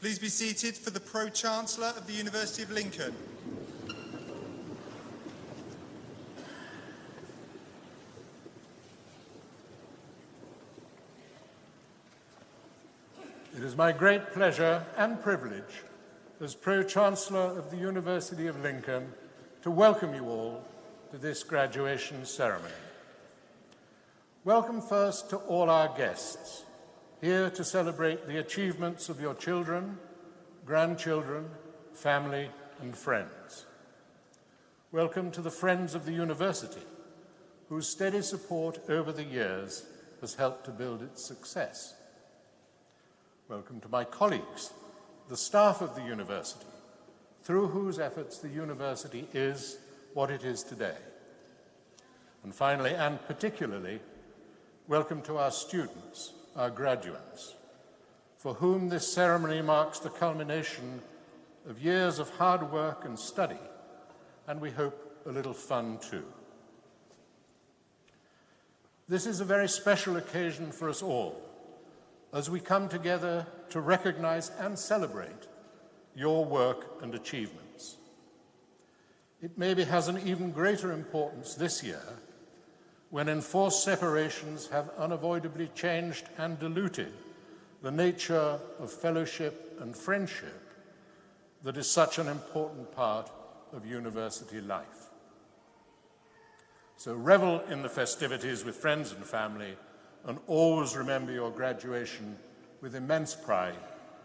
Please be seated for the Pro-Chancellor of the University of Lincoln. It is my great pleasure and privilege as Pro-Chancellor of the University of Lincoln to welcome you all to this graduation ceremony. Welcome first to all our guests, here to celebrate the achievements of your children, grandchildren, family, and friends. Welcome to the friends of the university, whose steady support over the years has helped to build its success. Welcome to my colleagues, the staff of the university, through whose efforts the university is what it is today. And finally, and particularly, welcome to our students, our graduates, for whom this ceremony marks the culmination of years of hard work and study, and we hope a little fun too. This is a very special occasion for us all, as we come together to recognize and celebrate your work and achievements. It maybe has an even greater importance this year, when enforced separations have unavoidably changed and diluted the nature of fellowship and friendship that is such an important part of university life. So revel in the festivities with friends and family, and always remember your graduation with immense pride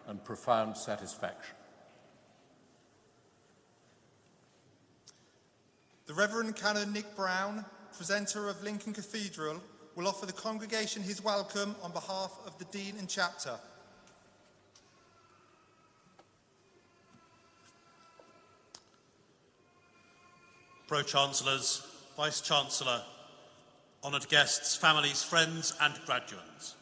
and profound satisfaction. The Reverend Canon Nick Brown, presenter of Lincoln Cathedral, will offer the congregation his welcome on behalf of the Dean and Chapter. Pro-Chancellors, Vice-Chancellor, honoured guests, families, friends and graduates.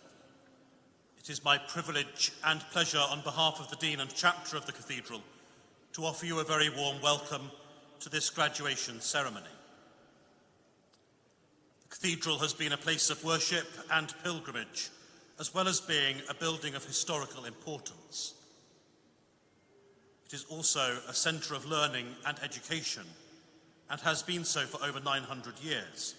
It is my privilege and pleasure on behalf of the Dean and Chapter of the Cathedral to offer you a very warm welcome to this graduation ceremony. The Cathedral has been a place of worship and pilgrimage, as well as being a building of historical importance. It is also a centre of learning and education, and has been so for over 900 years.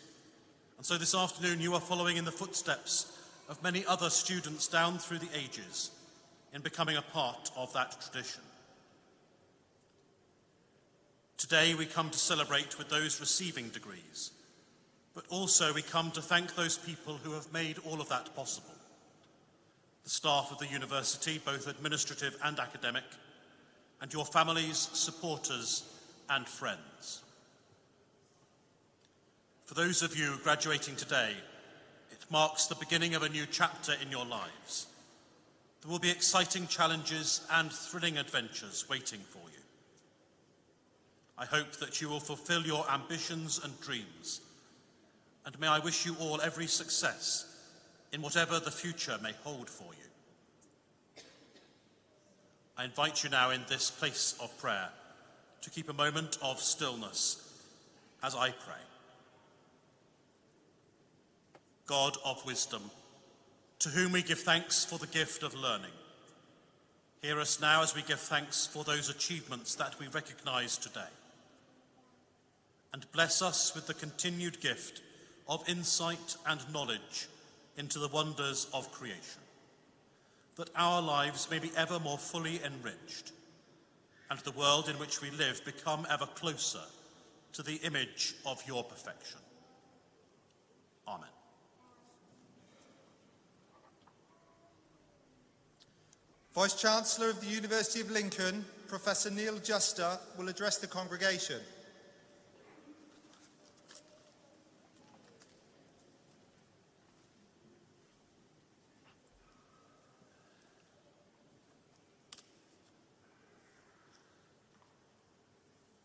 And so this afternoon you are following in the footsteps of many other students down through the ages in becoming a part of that tradition. Today we come to celebrate with those receiving degrees, but also we come to thank those people who have made all of that possible. The staff of the university, both administrative and academic, and your families, supporters and friends. For those of you graduating today, it marks the beginning of a new chapter in your lives. There will be exciting challenges and thrilling adventures waiting for you. I hope that you will fulfill your ambitions and dreams, and may I wish you all every success in whatever the future may hold for you. I invite you now in this place of prayer to keep a moment of stillness as I pray. God of wisdom, to whom we give thanks for the gift of learning, hear us now as we give thanks for those achievements that we recognise today. And bless us with the continued gift of insight and knowledge into the wonders of creation, that our lives may be ever more fully enriched, and the world in which we live become ever closer to the image of your perfection. Amen. Vice-Chancellor of the University of Lincoln, Professor Neil Juster, will address the congregation.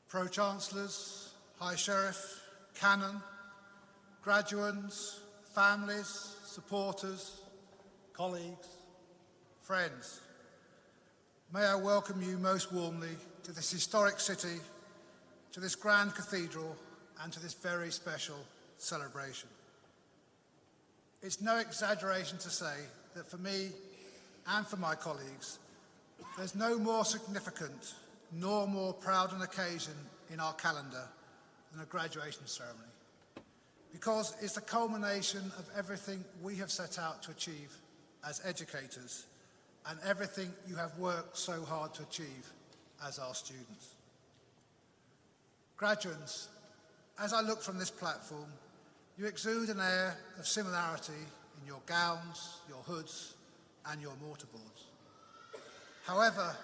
Pro-Chancellors, High Sheriff, Canon, graduates, families, supporters, colleagues, friends. May I welcome you most warmly to this historic city, to this grand cathedral, and to this very special celebration. It's no exaggeration to say that for me and for my colleagues, There's no more significant nor more proud an occasion in our calendar than a graduation ceremony, because it's the culmination of everything we have set out to achieve as educators and everything you have worked so hard to achieve as our students. Graduates, as I look from this platform, you exude an air of similarity in your gowns, your hoods, and your mortarboards. However,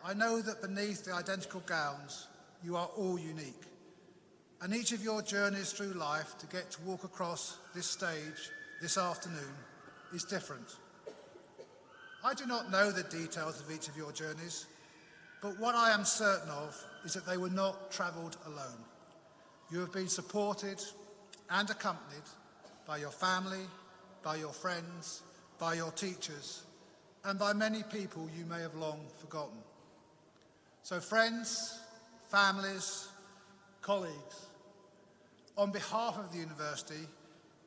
I know that beneath the identical gowns, you are all unique, and each of your journeys through life to get to walk across this stage this afternoon is different. I do not know the details of each of your journeys, but what I am certain of is that they were not travelled alone. You have been supported and accompanied by your family, by your friends, by your teachers, and by many people you may have long forgotten. So friends, families, colleagues, on behalf of the university,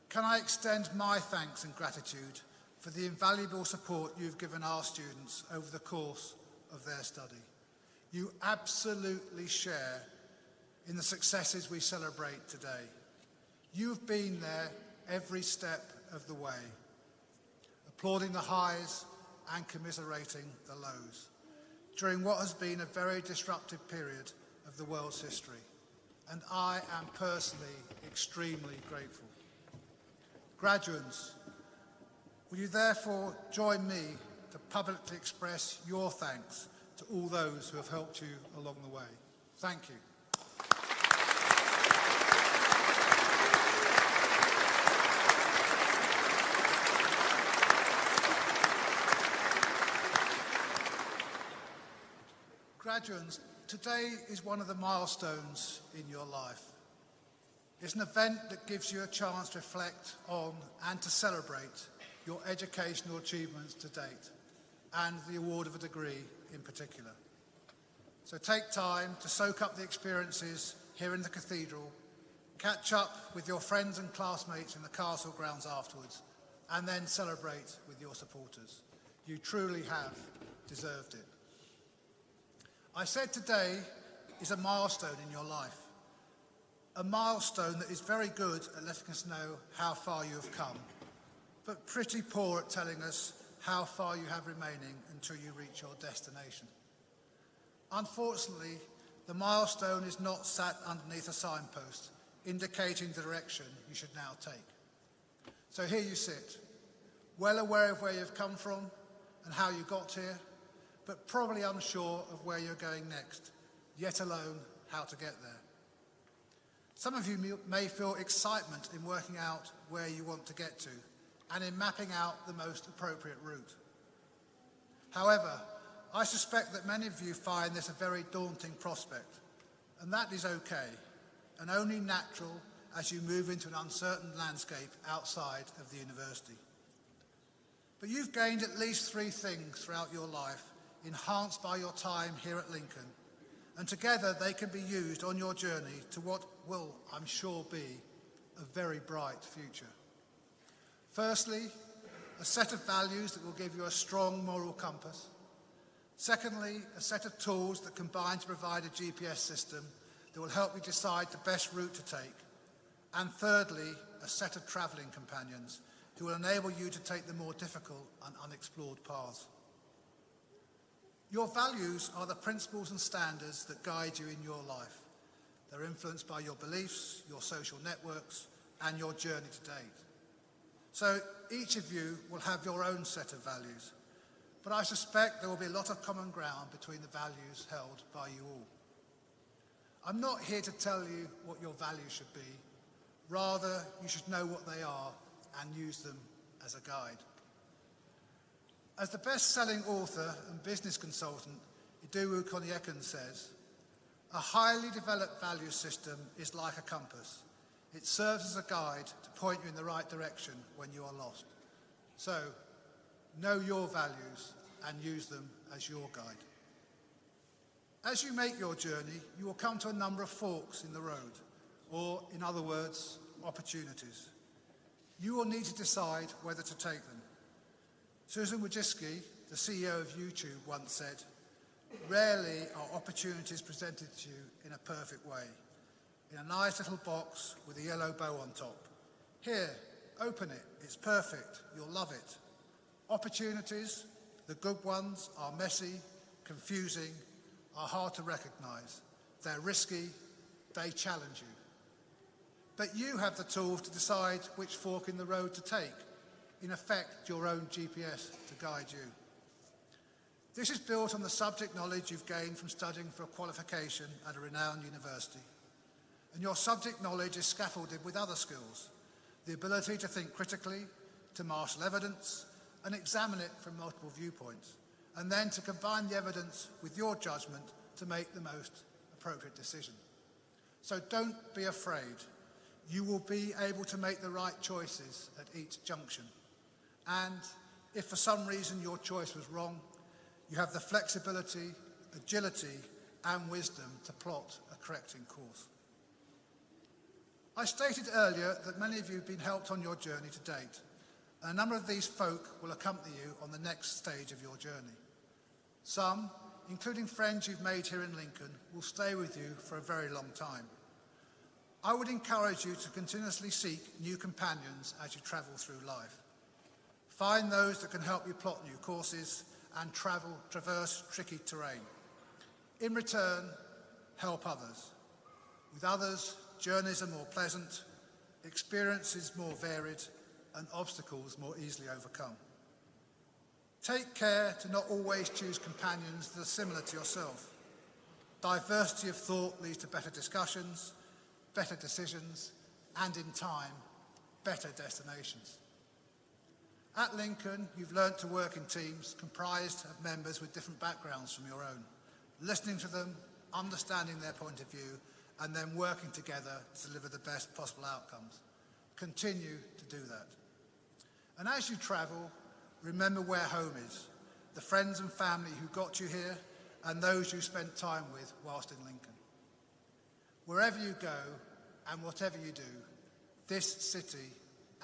can I extend my thanks and gratitude for the invaluable support you've given our students over the course of their study. You absolutely share in the successes we celebrate today. You've been there every step of the way, applauding the highs and commiserating the lows, during what has been a very disruptive period of the world's history. And I am personally extremely grateful. Graduates, will you therefore join me to publicly express your thanks to all those who have helped you along the way? Thank you. Graduates, today is one of the milestones in your life. It's an event that gives you a chance to reflect on and to celebrate your educational achievements to date and the award of a degree in particular. So take time to soak up the experiences here in the Cathedral, catch up with your friends and classmates in the castle grounds afterwards, and then celebrate with your supporters. You truly have deserved it. I said today is a milestone in your life, a milestone that is very good at letting us know how far you have come, but pretty poor at telling us how far you have remaining until you reach your destination. Unfortunately, the milestone is not sat underneath a signpost indicating the direction you should now take. So here you sit, well aware of where you've come from and how you got here, but probably unsure of where you're going next, yet alone how to get there. Some of you may feel excitement in working out where you want to get to and in mapping out the most appropriate route. However, I suspect that many of you find this a very daunting prospect, and that is okay, and only natural as you move into an uncertain landscape outside of the university. But you've gained at least 3 things throughout your life, enhanced by your time here at Lincoln, and together they can be used on your journey to what will, I'm sure, be a very bright future. Firstly, a set of values that will give you a strong moral compass. Secondly, a set of tools that combine to provide a GPS system that will help you decide the best route to take. And thirdly, a set of travelling companions who will enable you to take the more difficult and unexplored paths. Your values are the principles and standards that guide you in your life. They're influenced by your beliefs, your social networks, and your journey to date. So each of you will have your own set of values, but I suspect there will be a lot of common ground between the values held by you all. I'm not here to tell you what your values should be. Rather, you should know what they are and use them as a guide. As the best-selling author and business consultant Idowu Konyekun says, a highly developed value system is like a compass. It serves as a guide to point you in the right direction when you are lost. So, know your values and use them as your guide. As you make your journey, you will come to a number of forks in the road, or in other words, opportunities. You will need to decide whether to take them. Susan Wojcicki, the CEO of YouTube, once said, Rarely are opportunities presented to you in a perfect way, in a nice little box with a yellow bow on top. Here, open it, it's perfect, you'll love it. Opportunities, the good ones, are messy, confusing, are hard to recognise. They're risky, they challenge you. But you have the tools to decide which fork in the road to take, in effect your own GPS to guide you. This is built on the subject knowledge you've gained from studying for a qualification at a renowned university. And your subject knowledge is scaffolded with other skills, the ability to think critically, to marshal evidence, and examine it from multiple viewpoints, and then to combine the evidence with your judgment to make the most appropriate decision. So don't be afraid. You will be able to make the right choices at each junction. And if for some reason your choice was wrong, you have the flexibility, agility, and wisdom to plot a correcting course. I stated earlier that many of you have been helped on your journey to date, and a number of these folk will accompany you on the next stage of your journey. Some, including friends you've made here in Lincoln, will stay with you for a very long time. I would encourage you to continuously seek new companions as you travel through life. Find those that can help you plot new courses and traverse tricky terrain. In return, help others. With others, journeys are more pleasant, experiences more varied, and obstacles more easily overcome. Take care to not always choose companions that are similar to yourself. Diversity of thought leads to better discussions, better decisions, and in time, better destinations. At Lincoln, you've learnt to work in teams comprised of members with different backgrounds from your own, listening to them, understanding their point of view, and then working together to deliver the best possible outcomes. Continue to do that. And as you travel, remember where home is, the friends and family who got you here, and those you spent time with whilst in Lincoln. Wherever you go, and whatever you do, this city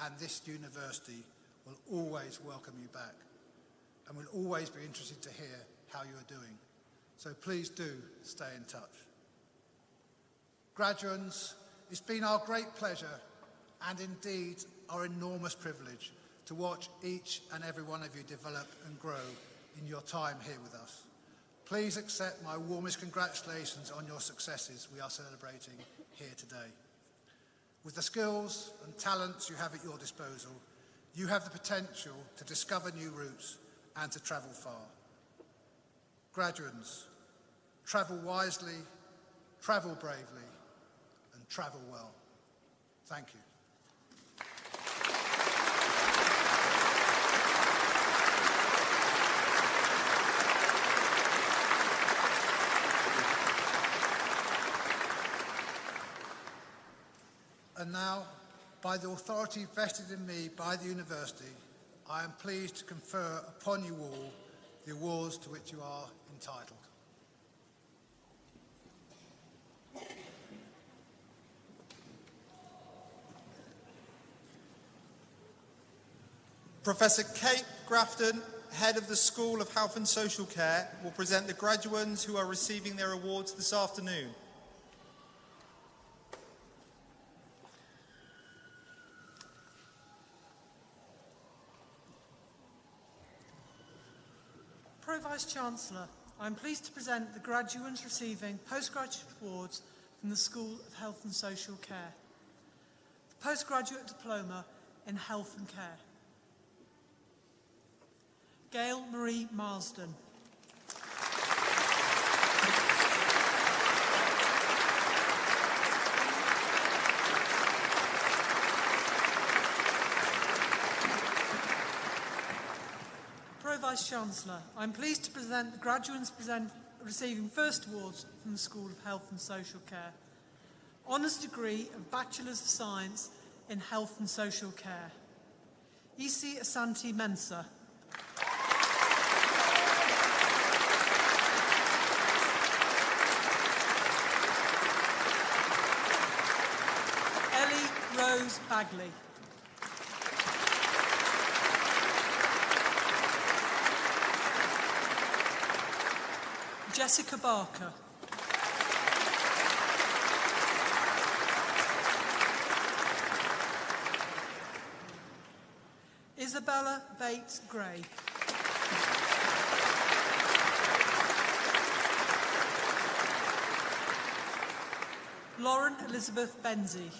and this university will always welcome you back, and will always be interested to hear how you are doing. So please do stay in touch. Graduates, it's been our great pleasure, and indeed our enormous privilege, to watch each and every one of you develop and grow in your time here with us. Please accept my warmest congratulations on your successes we are celebrating here today. With the skills and talents you have at your disposal, you have the potential to discover new routes and to travel far. Graduates, travel wisely, travel bravely, and travel well. Thank you. And now, by the authority vested in me by the university, I am pleased to confer upon you all the awards to which you are entitled. Professor Kate Grafton, Head of the School of Health and Social Care, will present the graduates who are receiving their awards this afternoon. Vice-Chancellor, I am pleased to present the graduates receiving postgraduate awards from the School of Health and Social Care. The Postgraduate Diploma in Health and Care. Gail Marie Marsden. Vice-Chancellor, I am pleased to present the graduates receiving first awards from the School of Health and Social Care. Honours degree of Bachelors of Science in Health and Social Care. Isi Asante Mensah. Ellie Rose Bagley. Jessica Barker. Isabella Bates Gray. Lauren Elizabeth Benzie.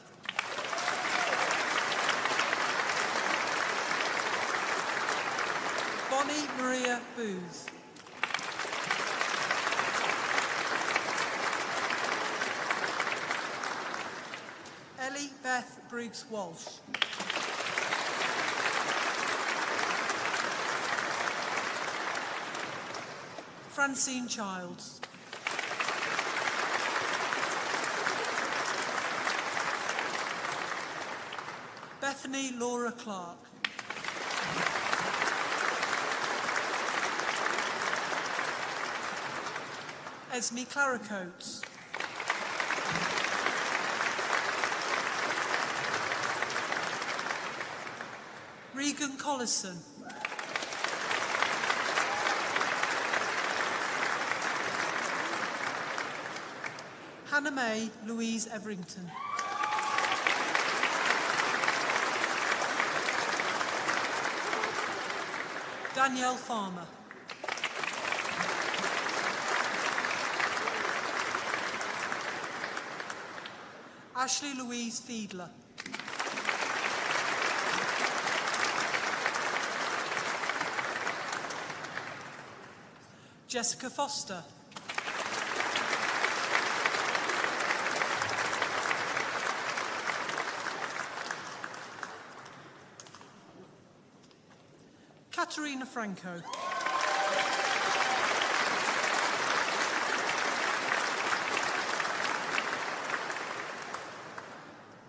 Bonnie Maria Booth. Ellie Beth Briggs Walsh. Francine Childs. Bethany Laura Clark. Esme Clara Coates. Regan Collison. Hannah May Louise Everington. Danielle Farmer. Ashley Louise Fiedler. Jessica Foster. Katerina Franco.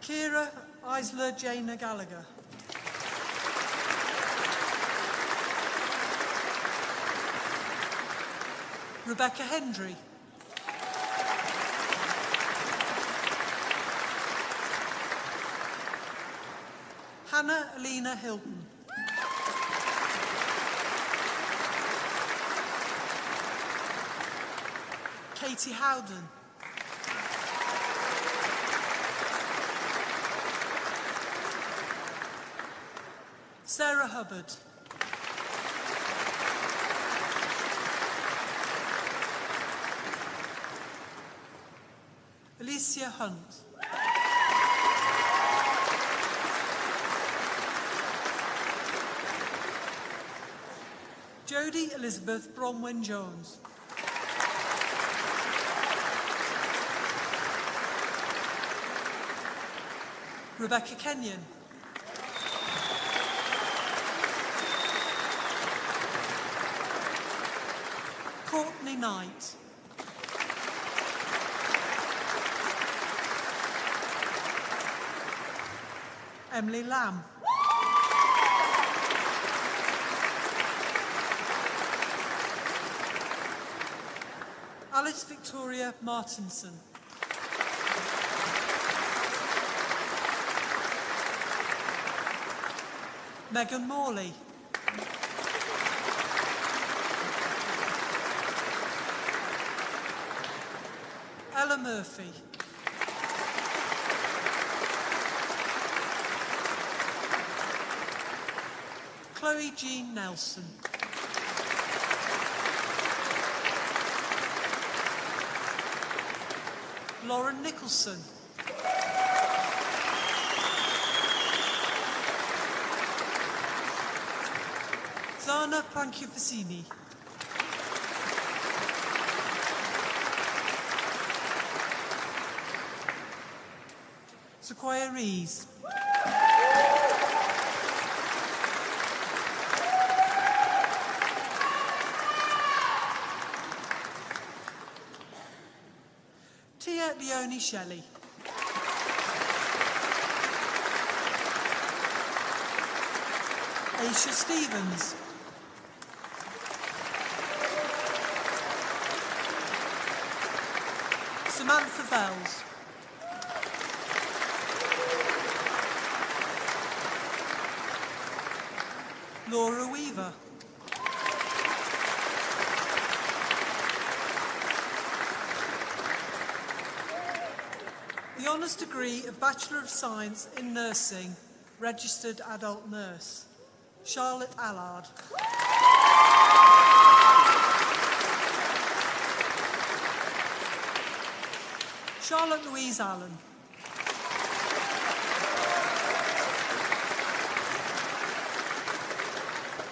Kira Isla Jana Gallagher. Rebecca Hendry. Hannah Alina Hilton. Katie Howden. Sarah Hubbard. Alicia Hunt. Jodie Elizabeth Bronwyn Jones. Rebecca Kenyon. Courtney Knight. Emily Lamb. Alice Victoria Martinson. Megan Morley. Ella Murphy. Chloe Jean Nelson. Lauren Nicholson. Zana Planchiofficini. Sequoia Rees. Tia Leonie Shelley. Aisha Stevens. Samantha Vells. Laura Weaver. honours degree of Bachelor of Science in Nursing, Registered Adult Nurse, Charlotte Allard. Charlotte Louise Allen.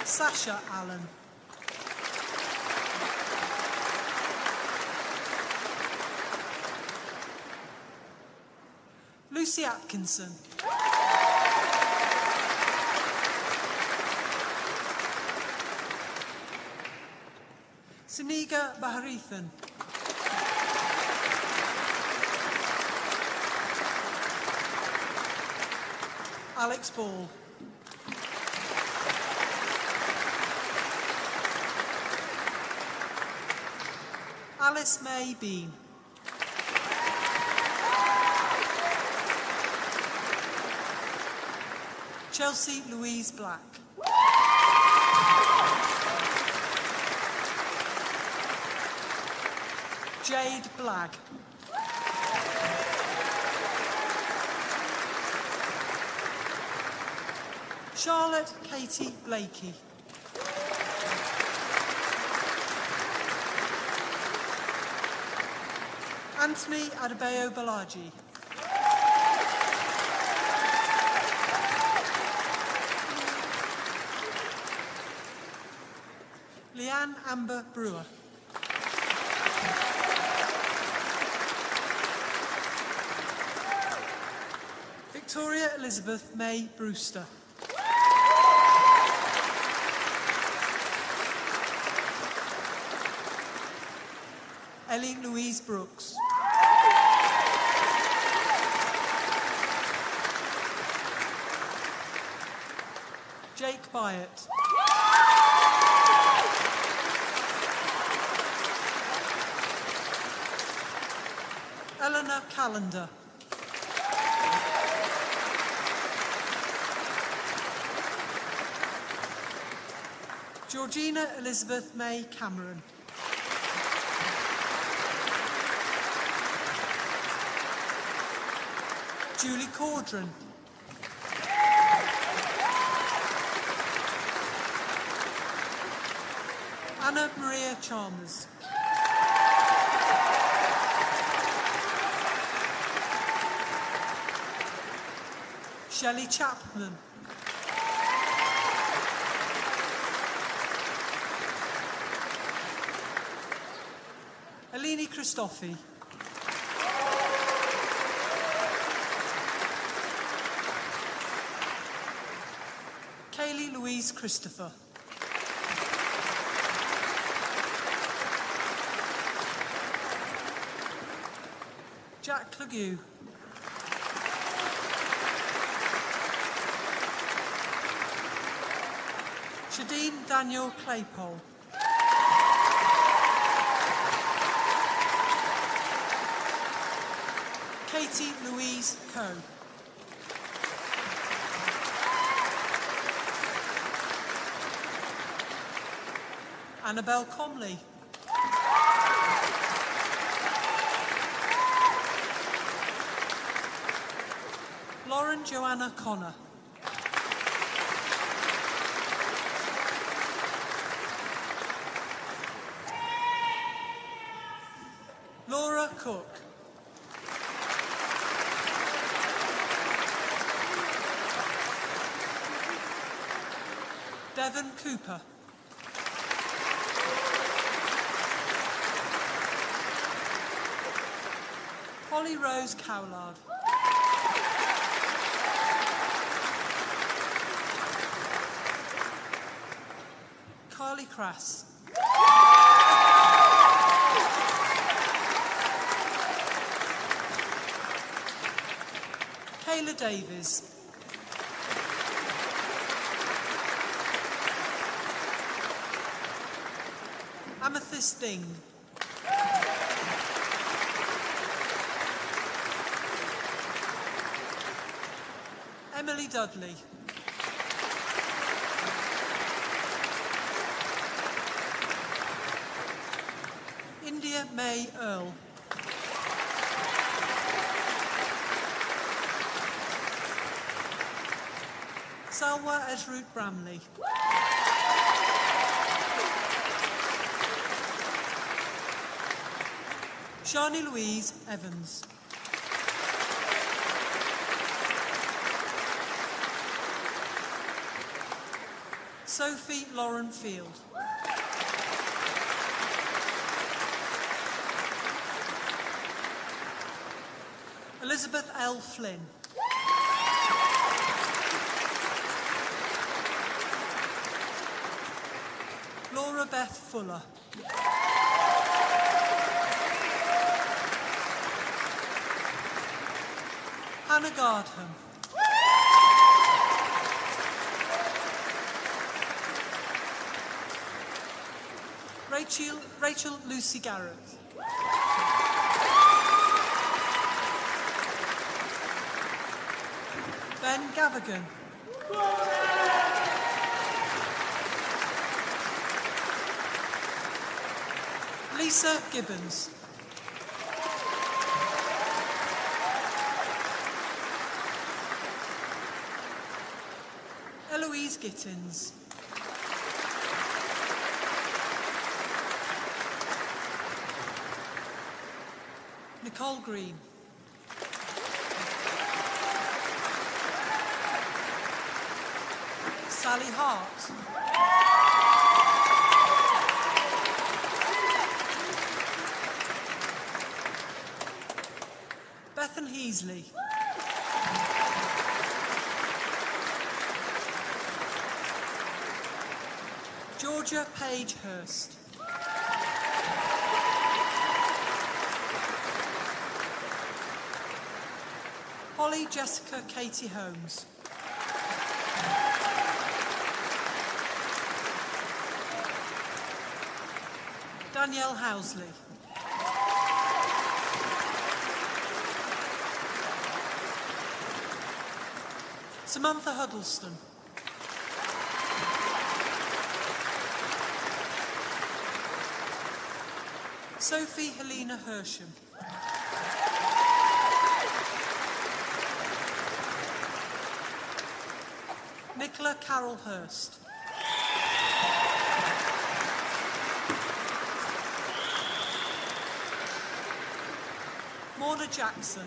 Sasha Allen. Lucy Atkinson. Suniga Baharithan. Alex Ball. Alice May Bean. Chelsea Louise Black. Jade Blagg. Charlotte Katie Blakey. Anthony Adebayo Balaji. Leanne Amber Brewer. Victoria Elizabeth May Brewster. Ellie Louise Brooks. Jake Byatt. Eleanor Callender. Georgina Elizabeth May Cameron. Julie Caudron. Anna Maria Chalmers. Shelley Chapman. Eleni Christofi. Kaylee Louise Christopher. Jack Clegue. Shadeen Daniel Claypole. Katie Louise Coe. Annabelle Comley. Lauren Joanna Connor. Laura Cook. Devon Cooper. Holly Rose Cowlard. Carly Crass. Kayla Davies. Amethyst Ding. Emily Dudley. India May Earl. Salwa Esroot Bramley. Shani Louise Evans. Sophie Lauren Field. Elizabeth L. Flynn. Laura Beth Fuller. Hannah Gardham. Rachel Lucy Garrett. Ben Gavigan. Lisa Gibbons. Eloise Gittins. Nicole Green. Sally Hart. Bethan Heasley. Georgia Page Hurst. Holly Jessica Katie Holmes. Danielle Housley. Samantha Huddleston. Sophie Helena Hersham. Nicola Carol Hurst. Morna Jackson.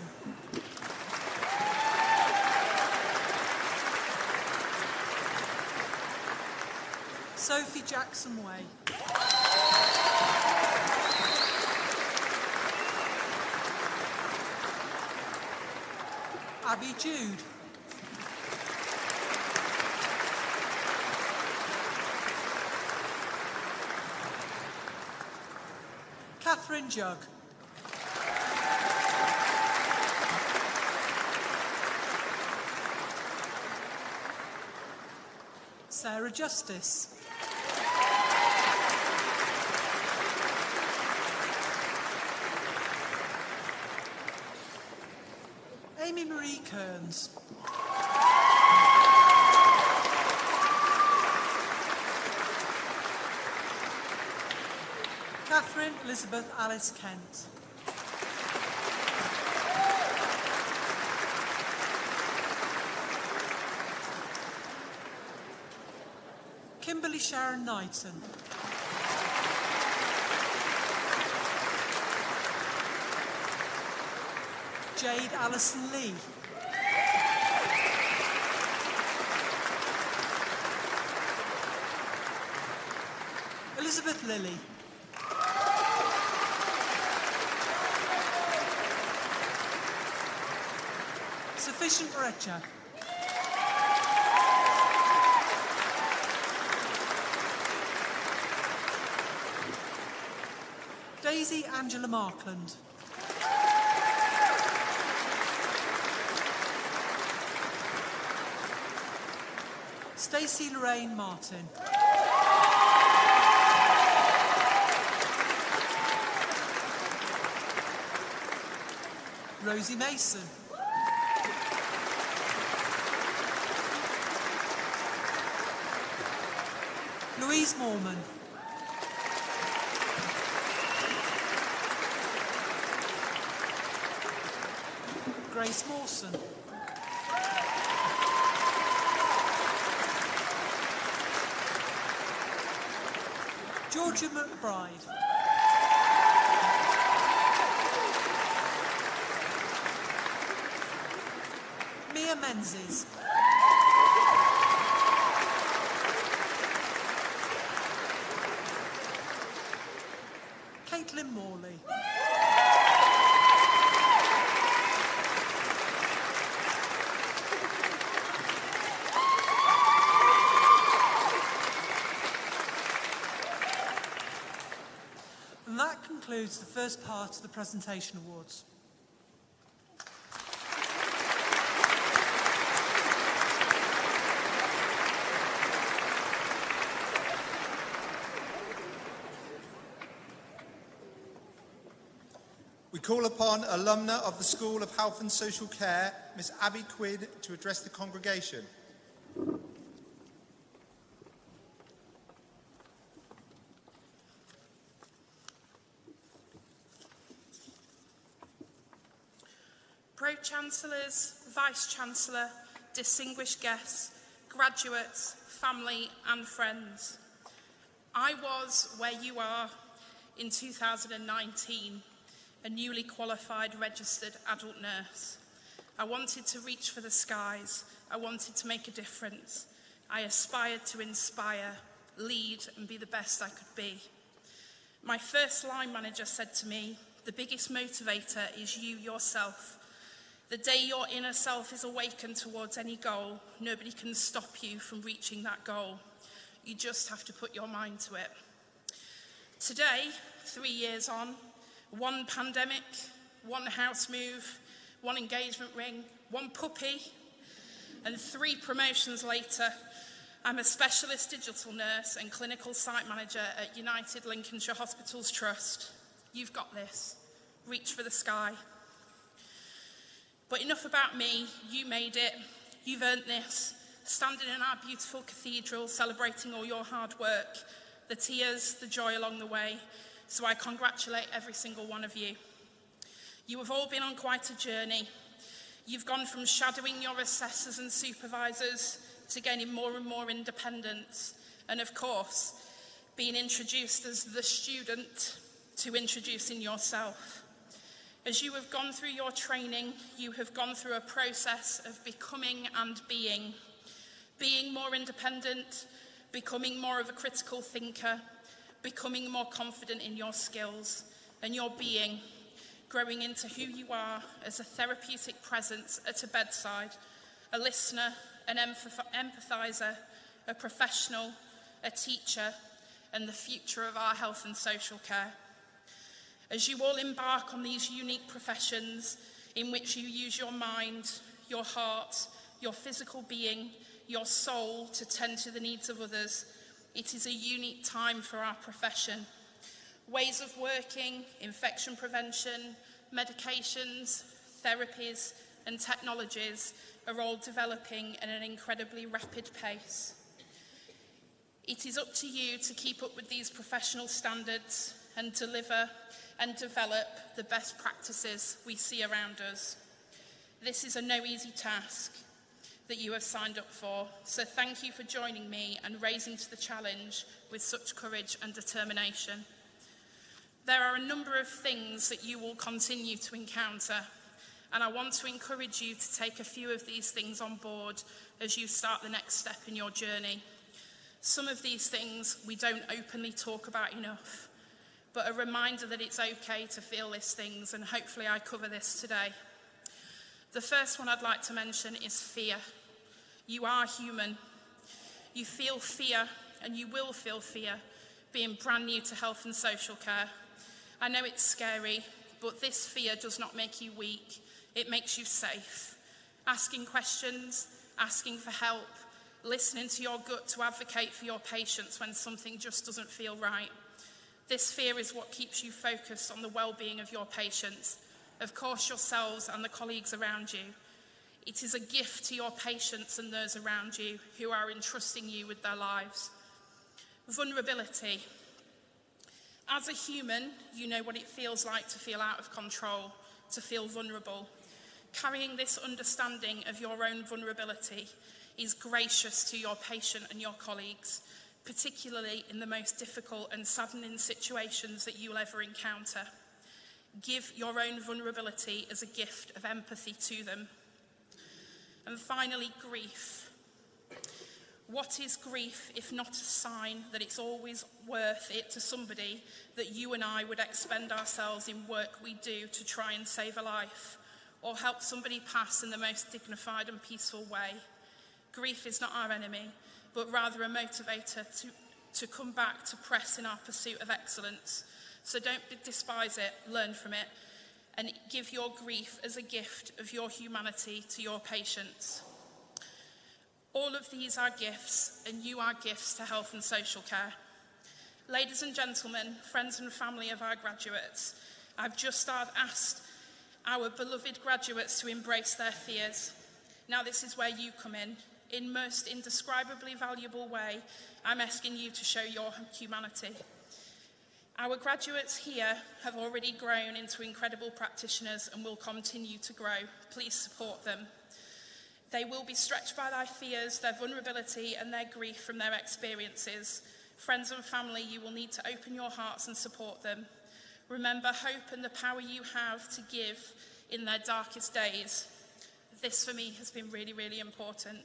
Sophie Jackson Way. Abby Jude. Catherine Jug. Sarah Justice. Amy Marie Kearns. Catherine Elizabeth Alice Kent. Kimberly Sharon Knighton. Jade Alison Lee. Elizabeth Lilly. Sufficient Recha. Daisy Angela Markland. Stacey Lorraine Martin. Rosie Mason. Louise Morman. Grace Mawson. Georgia McBride. Mia Menzies. Caitlin Morley. And that concludes the first part of the presentation awards. We call upon alumna of the School of Health and Social Care, Miss Abby Quid, to address the congregation. Pro-Chancellors, Vice-Chancellor, distinguished guests, graduates, family and friends. I was where you are in 2019, a newly qualified registered adult nurse. I wanted to reach for the skies. I wanted to make a difference. I aspired to inspire, lead and be the best I could be. My first line manager said to me, "The biggest motivator is you yourself. The day your inner self is awakened towards any goal, nobody can stop you from reaching that goal. You just have to put your mind to it." Today, 3 years on, one pandemic, one house move, one engagement ring, one puppy, and 3 promotions later, I'm a specialist digital nurse and clinical site manager at United Lincolnshire Hospitals Trust. You've got this. Reach for the sky. But enough about me. You made it. You've earned this. Standing in our beautiful cathedral, celebrating all your hard work, the tears, the joy along the way. So I congratulate every single one of you. You have all been on quite a journey. You've gone from shadowing your assessors and supervisors to gaining more and more independence. And of course, being introduced as the student to introducing yourself. As you have gone through your training, you have gone through a process of becoming and being. Being more independent, becoming more of a critical thinker, becoming more confident in your skills, and your being, growing into who you are as a therapeutic presence at a bedside, a listener, an empathizer, a professional, a teacher, and the future of our health and social care. As you all embark on these unique professions in which you use your mind, your heart, your physical being, your soul to tend to the needs of others, it is a unique time for our profession. Ways of working, infection prevention, medications, therapies, and technologies are all developing at an incredibly rapid pace. It is up to you to keep up with these professional standards and deliver and develop the best practices we see around us. This is a no easy task that you have signed up for, so thank you for joining me and raising to the challenge with such courage and determination. There are a number of things that you will continue to encounter, and I want to encourage you to take a few of these things on board as you start the next step in your journey. Some of these things we don't openly talk about enough, but a reminder that it's okay to feel these things, and hopefully I cover this today. The first one I'd like to mention is fear. You are human. You feel fear, and you will feel fear, being brand new to health and social care. I know it's scary, but this fear does not make you weak. It makes you safe. Asking questions, asking for help, listening to your gut to advocate for your patients when something just doesn't feel right. This fear is what keeps you focused on the well-being of your patients, of course yourselves and the colleagues around you. It is a gift to your patients and those around you who are entrusting you with their lives. Vulnerability. As a human, you know what it feels like to feel out of control, to feel vulnerable. Carrying this understanding of your own vulnerability is gracious to your patient and your colleagues. particularly in the most difficult and saddening situations that you'll ever encounter. Give your own vulnerability as a gift of empathy to them. And finally, grief. What is grief if not a sign that it's always worth it to somebody that you and I would expend ourselves in work we do to try and save a life, or help somebody pass in the most dignified and peaceful way? Grief is not our enemy, but rather a motivator to come back to press in our pursuit of excellence. So don't despise it, learn from it, and give your grief as a gift of your humanity to your patients. All of these are gifts, and you are gifts to health and social care. Ladies and gentlemen, friends and family of our graduates, I've just asked our beloved graduates to embrace their fears. Now this is where you come in. In most indescribably valuable way, I'm asking you to show your humanity. Our graduates here have already grown into incredible practitioners and will continue to grow. Please support them. They will be stretched by their fears, their vulnerability, and their grief from their experiences. Friends and family, you will need to open your hearts and support them. Remember hope and the power you have to give in their darkest days. This, for me, has been really, really important.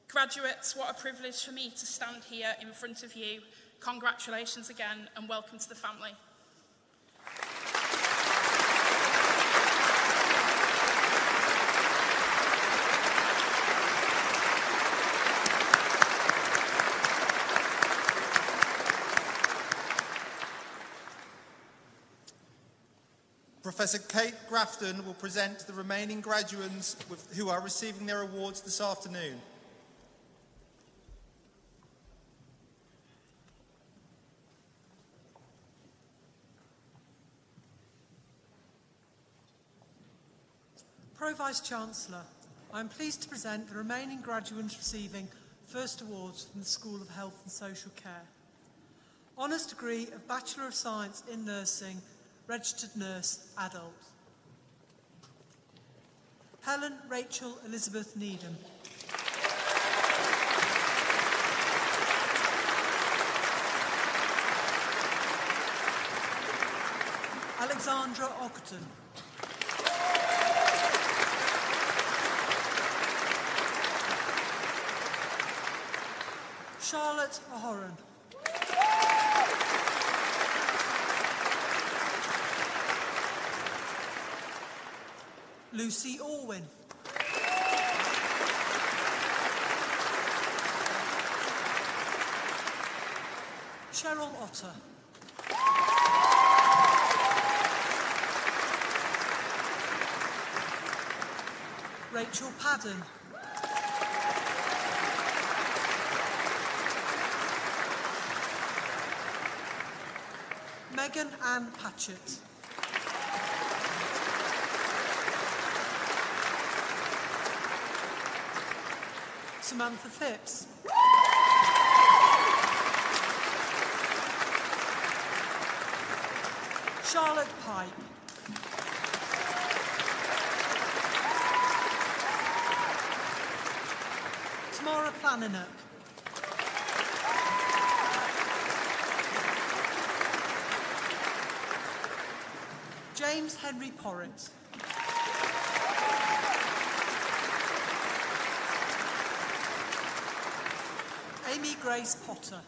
Graduates, what a privilege for me to stand here in front of you. Congratulations again, and welcome to the family. Professor Kate Grafton will present the remaining graduates who are receiving their awards this afternoon. Pro-Vice-Chancellor, I am pleased to present the remaining graduates receiving first awards from the School of Health and Social Care. Honours degree of Bachelor of Science in Nursing, Registered Nurse, Adult. Helen Rachel Elizabeth Needham. Alexandra Ockerton. Charlotte Ahoran. Lucy Orwin. Cheryl Otter. Rachel Padden. Megan Ann Patchett. Samantha Phipps. Charlotte Pipe. Tamara Planinuk. James Henry Porritt. Amy Grace Potter.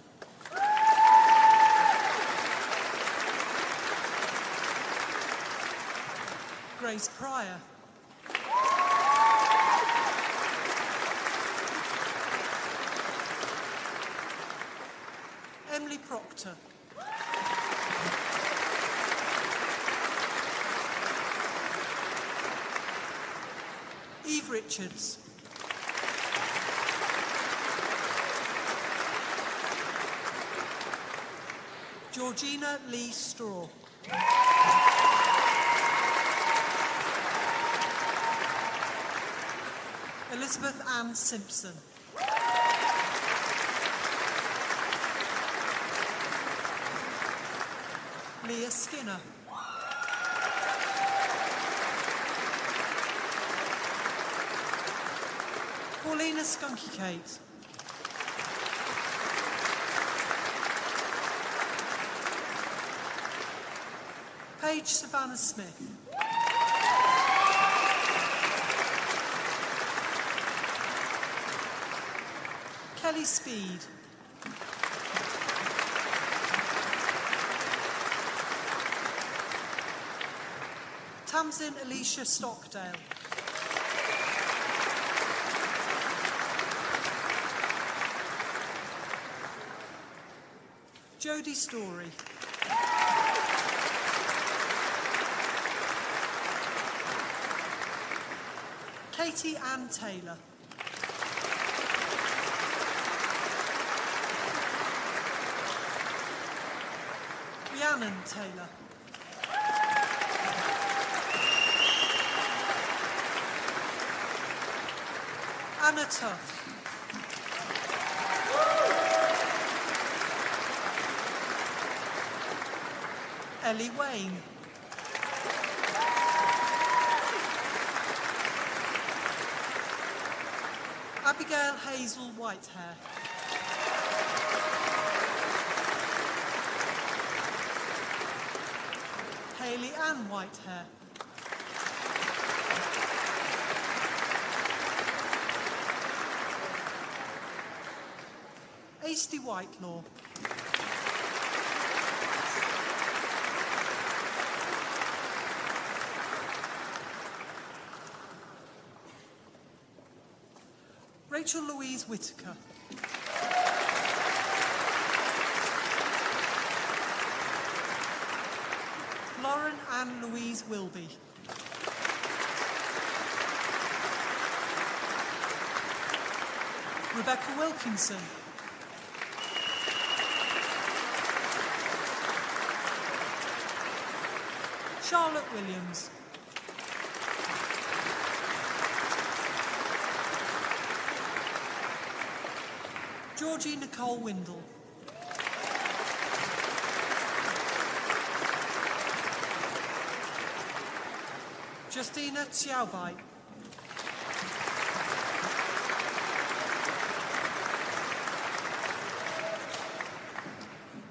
Grace Pryor. Emily Proctor. Eve Richards. Georgina Lee Straw. Elizabeth Ann Simpson. Leah Skinner. Paulina Skunky Kate. Paige Savannah Smith. Kelly Speed. Tamsin Alicia Stockdale. Jodie Story. Katie Ann Taylor. Rhiannon Taylor. Anna Tuff. Ellie Wayne. Abigail Hazel Whitehair. Hayley Ann Whitehair. Asty Whitelaw. Rachel Louise Whitaker. Lauren Ann Louise Wilby. Rebecca Wilkinson. Charlotte Williams. Georgie Nicole Windle. Justina Xiaobai.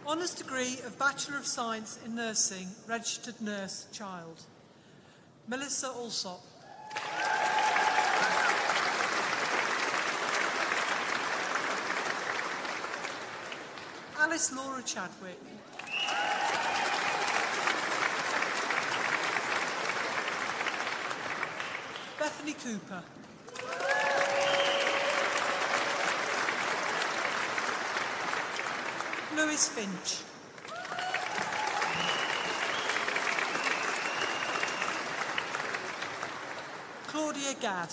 Honours degree of Bachelor of Science in Nursing, Registered Nurse Child. Melissa Alsop. Alice Laura Chadwick. Bethany Cooper. Lewis Finch. Claudia Gadd.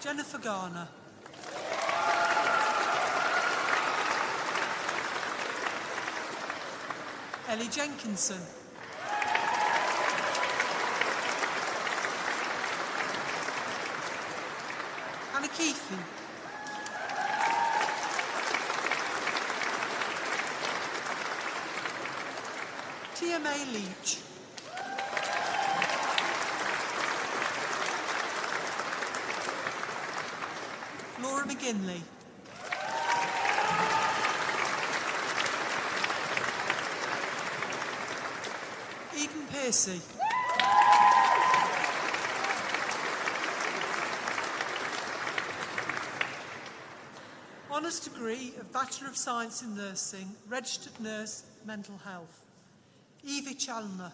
Jennifer Garner. Ellie Jenkinson. Anna Keefe. Tia May Leach. Laura McGinley. Eden Piercy. Honours degree of Bachelor of Science in Nursing, Registered Nurse, Mental Health. Evie Challoner.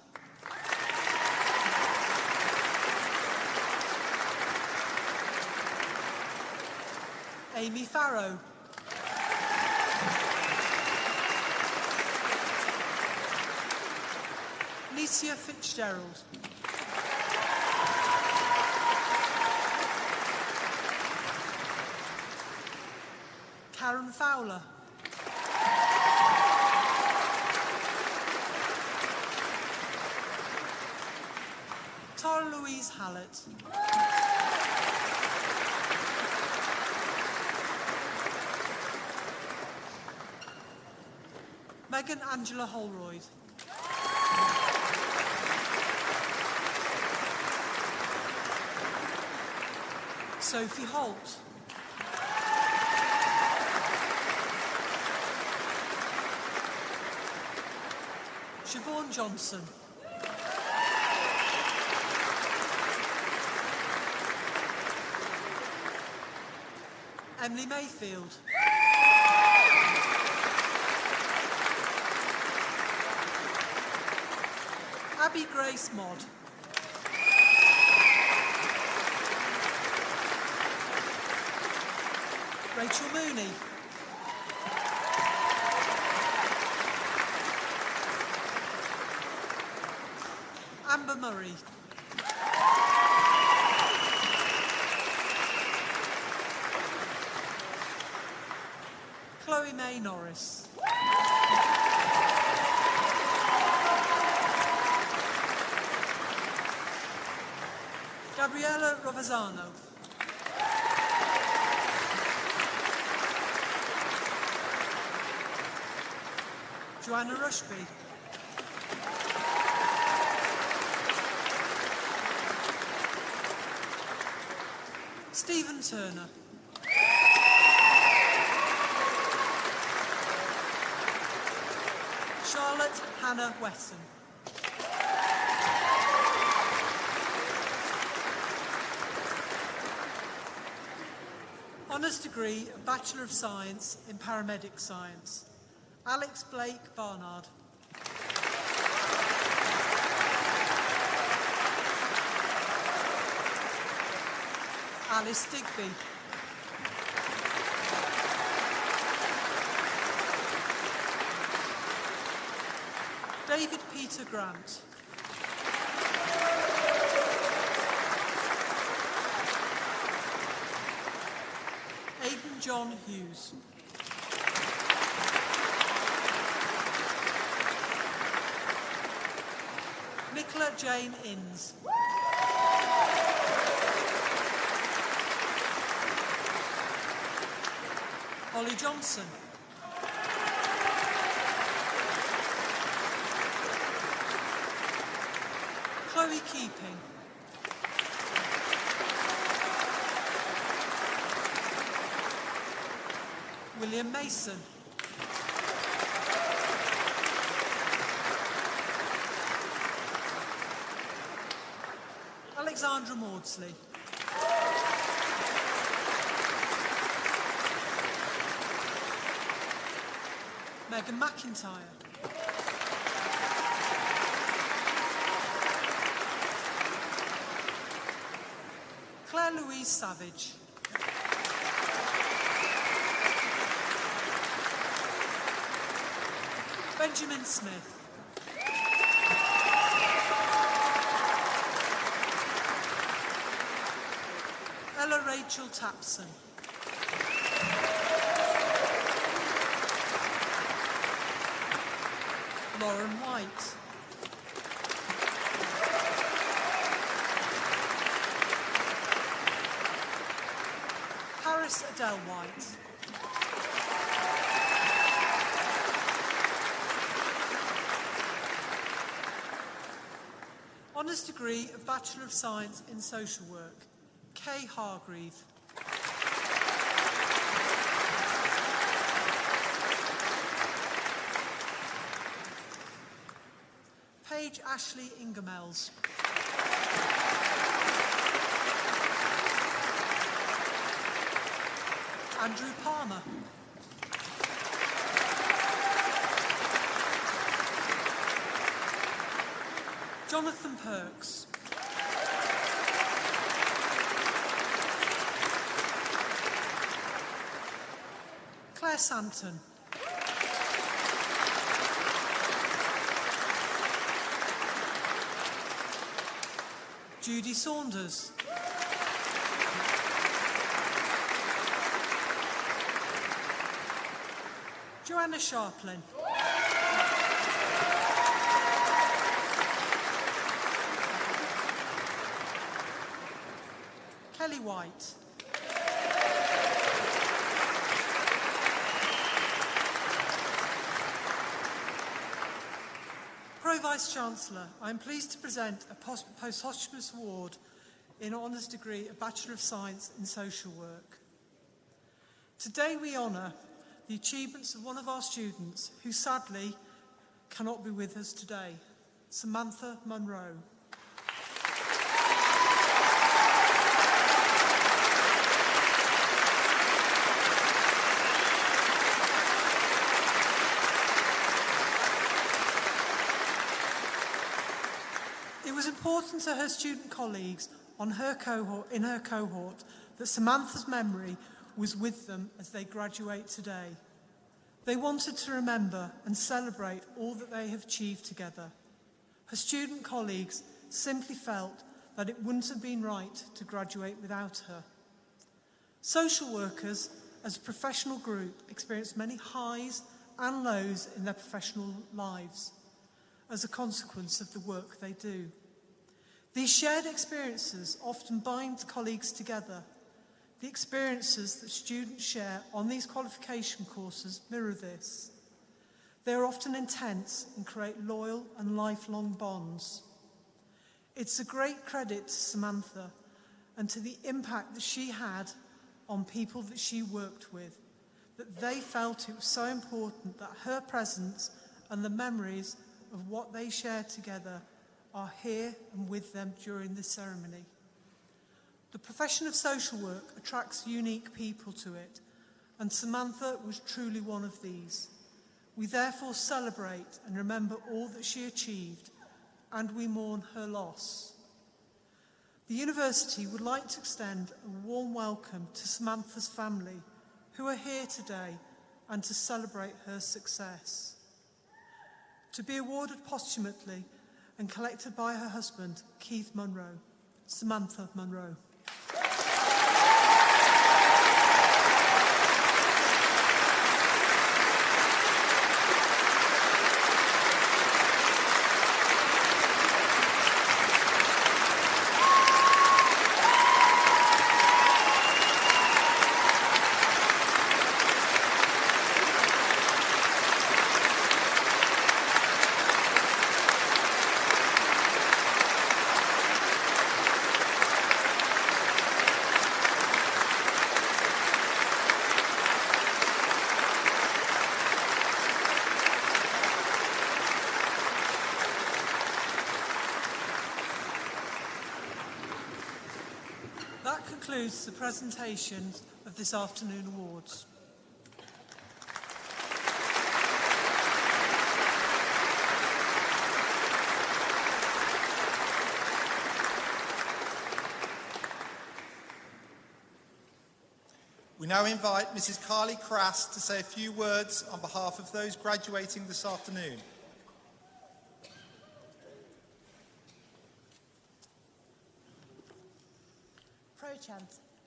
Amy Farrow. Nicia Fitzgerald. Karen Fowler. Tara Louise Hallett. Megan Angela Holroyd. Sophie Holt. Siobhan Johnson. Emily Mayfield. Abby Grace Modd. Rachel Mooney. Amber Murray. Chloe May Norris. Gabriella Rovazano. Joanna Rushby. Stephen Turner. Charlotte Hannah Wesson. Honours degree of Bachelor of Science in Paramedic Science, Alex Blake Barnard. Alice Digby. David Peter Grant. Aidan John Hughes. Nicola Jane Innes. Holly Johnson. Chloe Keeping. William Mason. Alexandra Maudsley. Megan McIntyre. Claire Louise Savage. Benjamin Smith. Ella Rachel Tapson. Lauren White. Paris Adele White. Honours degree of Bachelor of Science in Social Work, Kay Hargreave. Paige Ashley Ingemels. Andrew Palmer. Jonathan Perks. Claire Santon. Judy Saunders. Joanna Sharplin. Kelly White. Pro Vice-Chancellor, I am pleased to present a posthumous award in Honours degree of Bachelor of Science in Social Work. Today we honour the achievements of one of our students who sadly cannot be with us today. Samantha Munro. It was important to her student colleagues in her cohort that Samantha's memory was with them as they graduate today. They wanted to remember and celebrate all that they have achieved together. Her student colleagues simply felt that it wouldn't have been right to graduate without her. Social workers, as a professional group, experience many highs and lows in their professional lives as a consequence of the work they do. These shared experiences often bind colleagues together. The experiences that students share on these qualification courses mirror this. They are often intense and create loyal and lifelong bonds. It's a great credit to Samantha and to the impact that she had on people that she worked with, that they felt it was so important that her presence and the memories of what they shared together are here and with them during this ceremony. The profession of social work attracts unique people to it, and Samantha was truly one of these. We therefore celebrate and remember all that she achieved, and we mourn her loss. The university would like to extend a warm welcome to Samantha's family, who are here today, and to celebrate her success. To be awarded posthumously and collected by her husband, Keith Munro, Samantha Munro. That concludes the presentation of this afternoon awards. We now invite Mrs. Carly Crass to say a few words on behalf of those graduating this afternoon.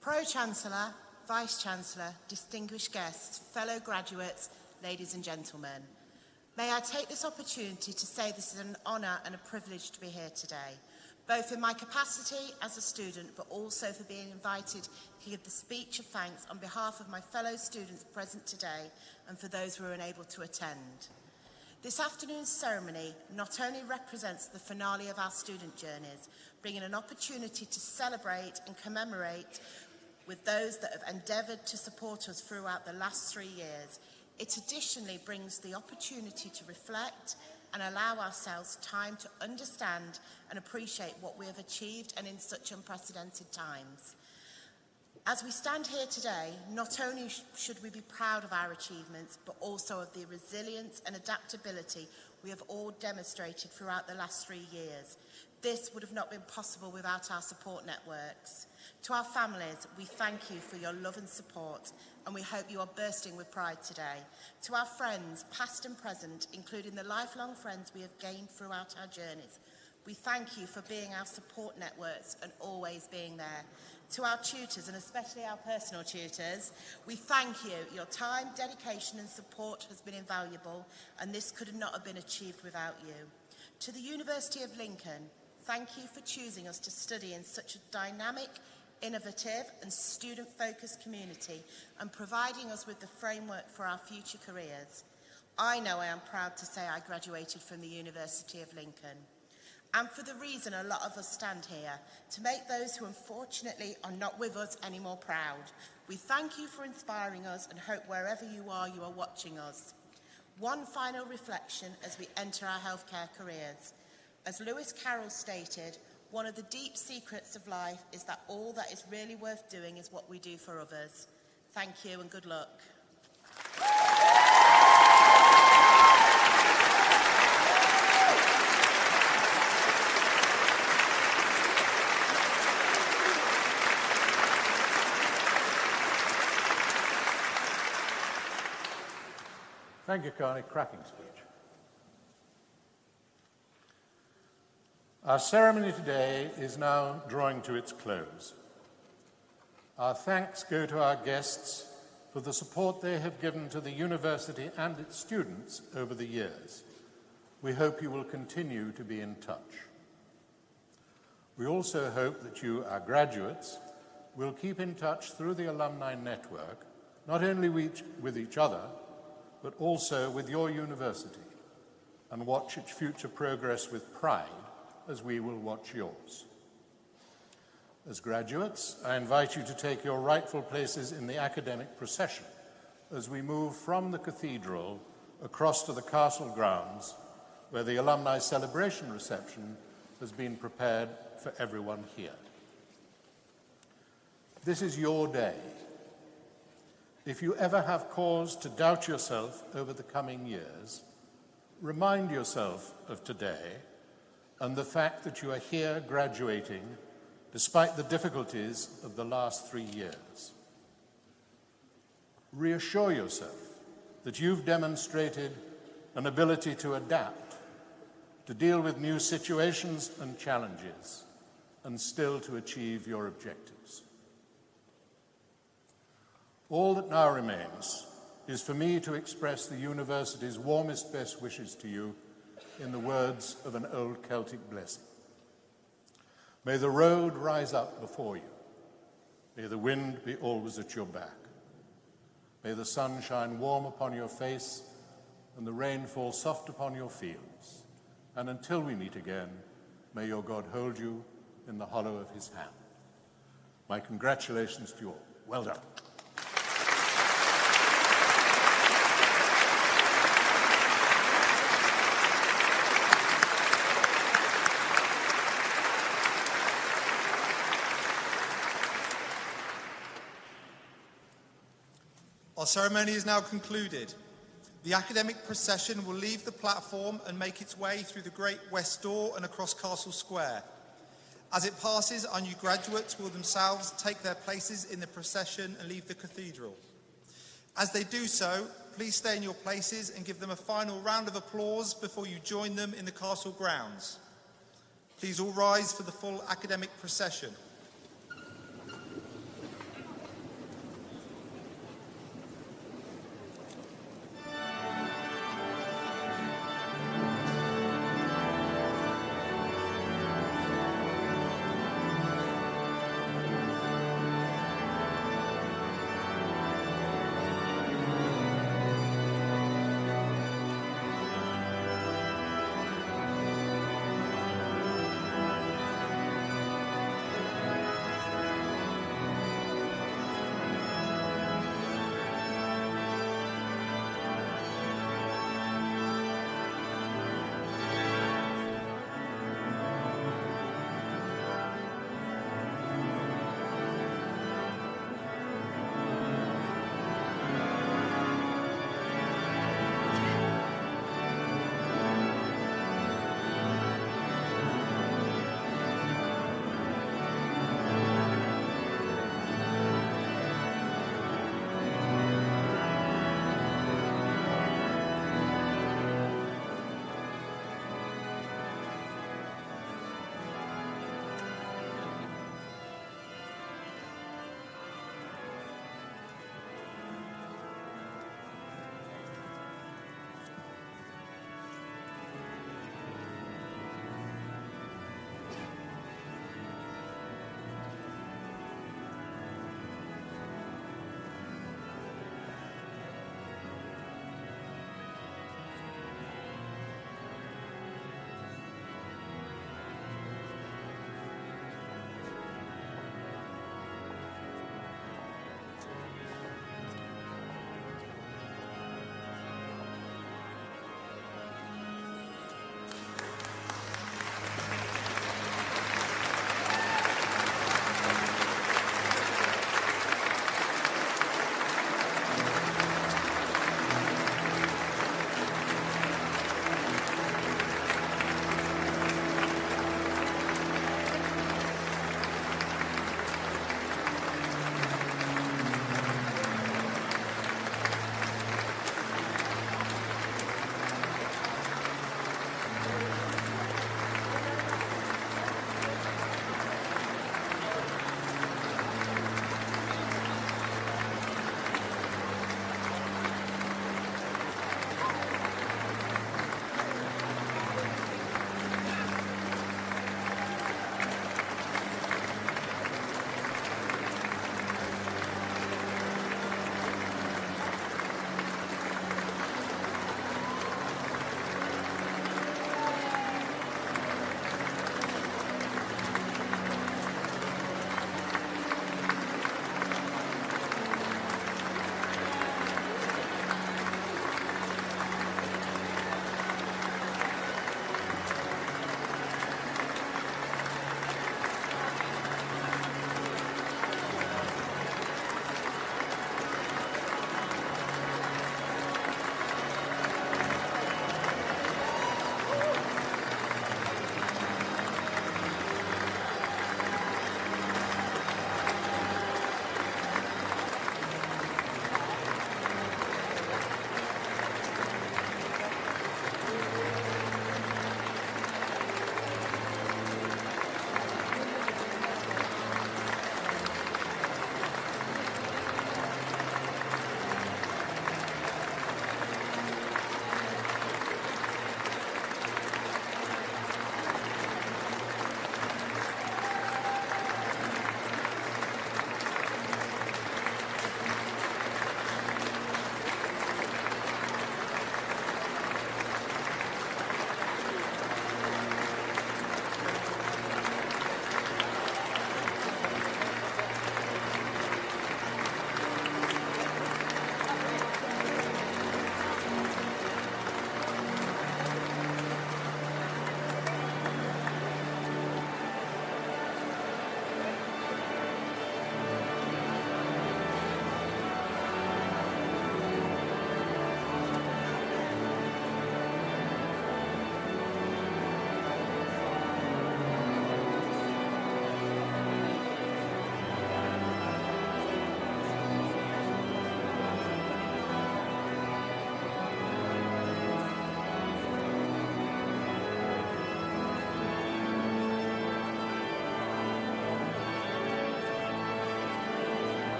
Pro-Chancellor, Vice-Chancellor, distinguished guests, fellow graduates, ladies and gentlemen, may I take this opportunity to say this is an honour and a privilege to be here today, both in my capacity as a student, but also for being invited to give the speech of thanks on behalf of my fellow students present today and for those who are unable to attend. This afternoon's ceremony not only represents the finale of our student journeys, bringing an opportunity to celebrate and commemorate with those that have endeavoured to support us throughout the last 3 years, it additionally brings the opportunity to reflect and allow ourselves time to understand and appreciate what we have achieved and in such unprecedented times. As we stand here today, not only should we be proud of our achievements, but also of the resilience and adaptability we have all demonstrated throughout the last 3 years. This would have not been possible without our support networks. To our families, we thank you for your love and support, and we hope you are bursting with pride today. To our friends, past and present, including the lifelong friends we have gained throughout our journeys, we thank you for being our support networks and always being there. To our tutors, and especially our personal tutors, we thank you. Your time, dedication and support has been invaluable, and this could not have been achieved without you. To the University of Lincoln, thank you for choosing us to study in such a dynamic, innovative and student-focused community and providing us with the framework for our future careers. I know I am proud to say I graduated from the University of Lincoln. And for the reason a lot of us stand here, to make those who unfortunately are not with us anymore proud. We thank you for inspiring us and hope wherever you are watching us. One final reflection as we enter our healthcare careers. As Lewis Carroll stated, one of the deep secrets of life is that all that is really worth doing is what we do for others. Thank you and good luck. Thank you, Carney. Cracking speech. Our ceremony today is now drawing to its close. Our thanks go to our guests for the support they have given to the university and its students over the years. We hope you will continue to be in touch. We also hope that you, our graduates, will keep in touch through the alumni network, not only with each other, but also with your university, and watch its future progress with pride as we will watch yours. As graduates, I invite you to take your rightful places in the academic procession as we move from the Cathedral across to the castle grounds, where the alumni celebration reception has been prepared for everyone here. This is your day. If you ever have cause to doubt yourself over the coming years, remind yourself of today and the fact that you are here graduating despite the difficulties of the last 3 years. Reassure yourself that you've demonstrated an ability to adapt, to deal with new situations and challenges, and still to achieve your objectives. All that now remains is for me to express the university's warmest best wishes to you in the words of an old Celtic blessing. May the road rise up before you. May the wind be always at your back. May the sun shine warm upon your face and the rain fall soft upon your fields. And until we meet again, may your God hold you in the hollow of his hand. My congratulations to you all. Well done. Our ceremony is now concluded. The academic procession will leave the platform and make its way through the Great West Door and across Castle Square. As it passes, our new graduates will themselves take their places in the procession and leave the cathedral. As they do so, please stay in your places and give them a final round of applause before you join them in the castle grounds. Please all rise for the full academic procession.